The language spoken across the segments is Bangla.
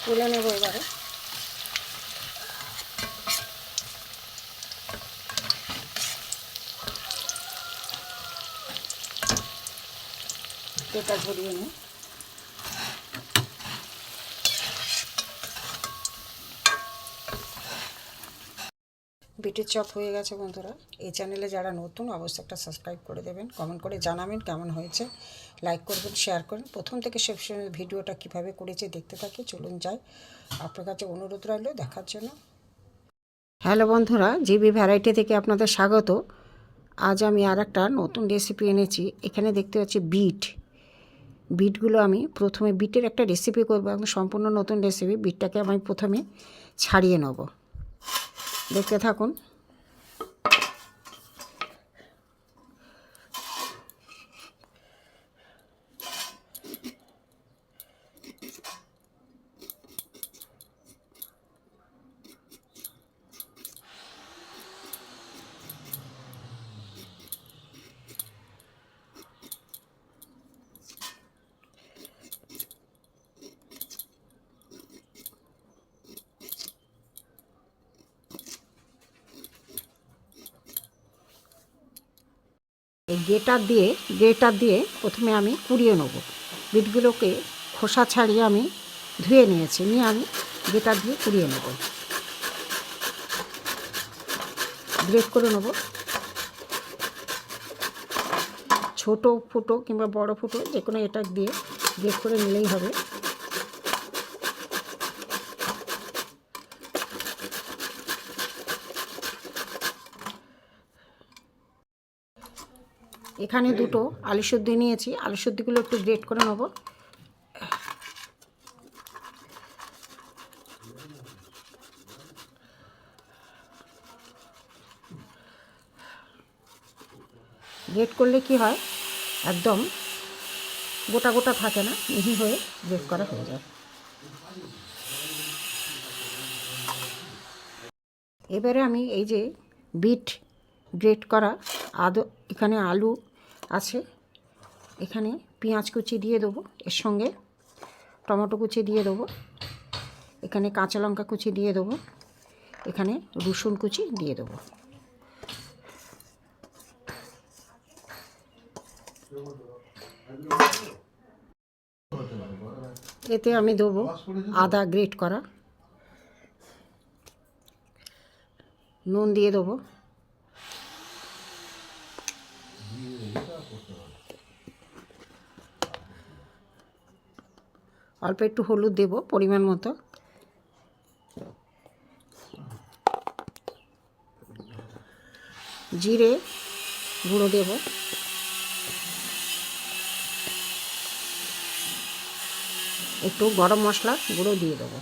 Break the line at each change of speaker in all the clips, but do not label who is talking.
তুলে নেব এবারে। এটা ঝরিয়ে নিই। বিটের চপ হয়ে গেছে বন্ধুরা। এই চ্যানেলে যারা নতুন অবশ্যই একটা সাবস্ক্রাইব করে দেবেন, কমেন্ট করে জানাবেন কেমন হয়েছে, লাইক করবেন, শেয়ার করবেন। প্রথম থেকে শেষ পর্যন্ত ভিডিওটা কীভাবে করেছে দেখতে থাকি। চলুন যাই, আপনার কাছে অনুরোধ রইল দেখার জন্য। হ্যালো বন্ধুরা, জিবি ভ্যারাইটি থেকে আপনাদের স্বাগত। আজ আমি আর একটা নতুন রেসিপি এনেছি। এখানে দেখতে পাচ্ছি বিটগুলো আমি প্রথমে বিটের একটা রেসিপি করবো, একদম সম্পূর্ণ নতুন রেসিপি। বিটটাকে আমি প্রথমে ছাড়িয়ে নেব, দেখতে থাকুন। এই গ্রেটার দিয়ে প্রথমে আমি কুড়িয়ে নেব। বিটগুলোকে খোসা ছাড়িয়ে আমি ধুয়ে নিয়েছি, নিয়ে আমি গ্রেটার দিয়ে কুড়িয়ে নেব, গ্রেট করে নেব। ছোট ফুটো কিংবা বড় ফুটো যে কোনো এটা দিয়ে গ্রেট করে নিলেই হবে। এখানে দুটো আলু সর্দি নিয়েছি, আলু সর্দিগুলো একটু গ্রেট করে নেব। গ্রেট করলে কি হয়, একদম গোটা গোটা থাকে না, মিহি হয়ে গ্রেট করা হয়ে যায়। এবারে আমি এই যে বিট গ্রেট করা এখানে আলু আছে, এখানে পেঁয়াজ কুচি দিয়ে দেবো, এর সঙ্গে টমেটো কুচি দিয়ে দেবো, এখানে কাঁচা লঙ্কা কুচি দিয়ে দেবো, এখানে রসুন কুচি দিয়ে দেবো। এতে আমি দেবো আদা গ্রেট করা, নুন দিয়ে দেবো, অল্প একটু হলুদ দেব পরিমাণ মতো, জিরে গুঁড়ো দেব, একটু গরম মশলা গুঁড়ো দিয়ে দেবো।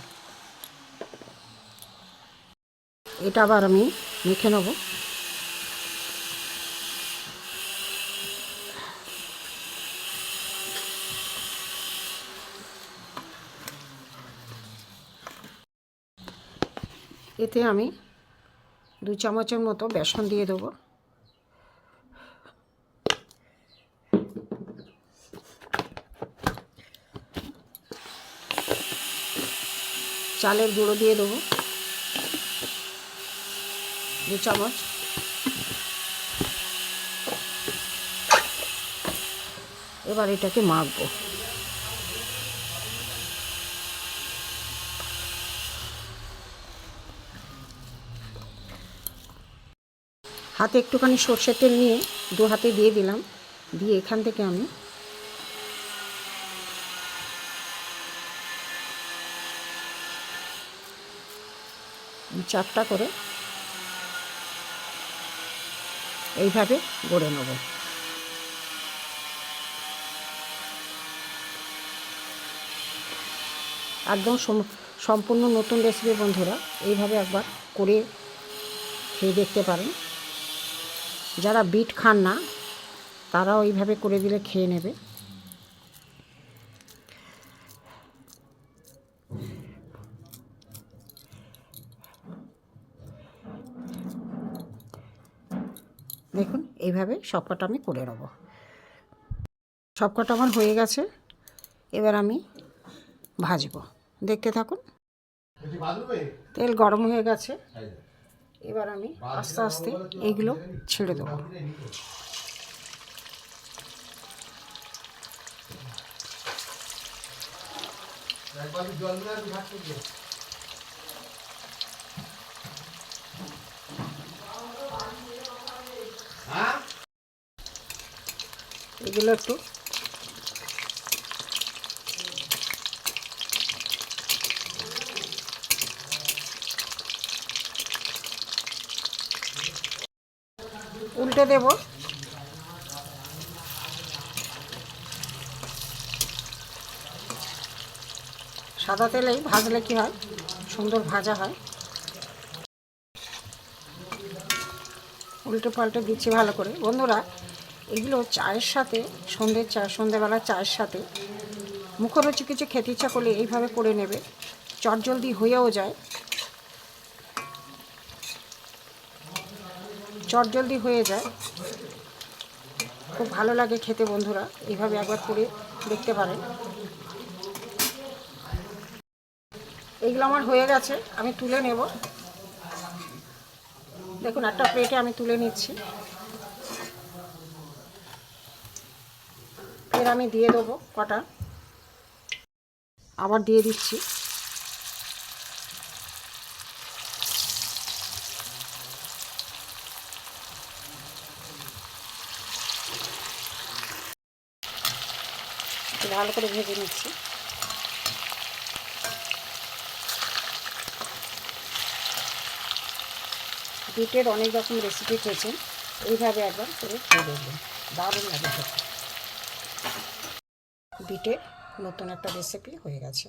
এটা আবার আমি মেখে নেব। এতে আমি 2 চামচের মতো বেসন দিয়ে দেবো, চালের গুঁড়ো দিয়ে দেবো 2 চামচ, এবার এটাকে মাখবো। হাতে একটুখানি সর্ষের তেল নিয়ে 2 হাতে দিয়ে দিলাম, দিয়ে এখান থেকে আমি চাপটা করে এইভাবে গড়ে নেব। একদম সম্পূর্ণ নতুন রেসিপি বন্ধুরা, এইভাবে একবার করে খেয়ে দেখতে পারেন। যারা বিট খান না তারাও এইভাবে করে দিলে খেয়ে নেবে। দেখুন এইভাবে সবকটা আমি করে নেব। সবকটা আমার হয়ে গেছে, এবার আমি ভাজবো। দেখতে থাকুন। তেল গরম হয়ে গেছে, এবার আমি আস্তে আস্তে এইগুলো ছেড়ে দেবো। এগুলো একটু উল্টে দেব। সাদা তেলেই ভাজলে কি হয়, সুন্দর ভাজা হয়। উল্টে পাল্টে দিচ্ছি ভালো করে। বন্ধুরা, এগুলো চায়ের সাথে, সন্ধেবেলা চায়ের সাথে মুখরোচক কিছু খেতে ইচ্ছা করলে এইভাবে করে নেবে, চটজলদি হয়েও যায়, চটজলদি হয়ে যায়, খুব ভালো লাগে খেতে। বন্ধুরা, এইভাবে একবার করে দেখতে পারেন। এইগুলো আমার হয়ে গেছে, আমি তুলে নেব। দেখুন, একটা প্লেটে আমি তুলে নিচ্ছি। এর আমি দিয়ে দেবো কটা, আবার দিয়ে দিচ্ছি। ভালো করে ভেজে নিচ্ছি। বিটের অনেক রকম রেসিপি খেয়েছেন, এইভাবে একবার করে খেয়ে দেখবেন, দারুণ লাগে খেতে। বিটের নতুন একটা রেসিপি হয়ে গেছে।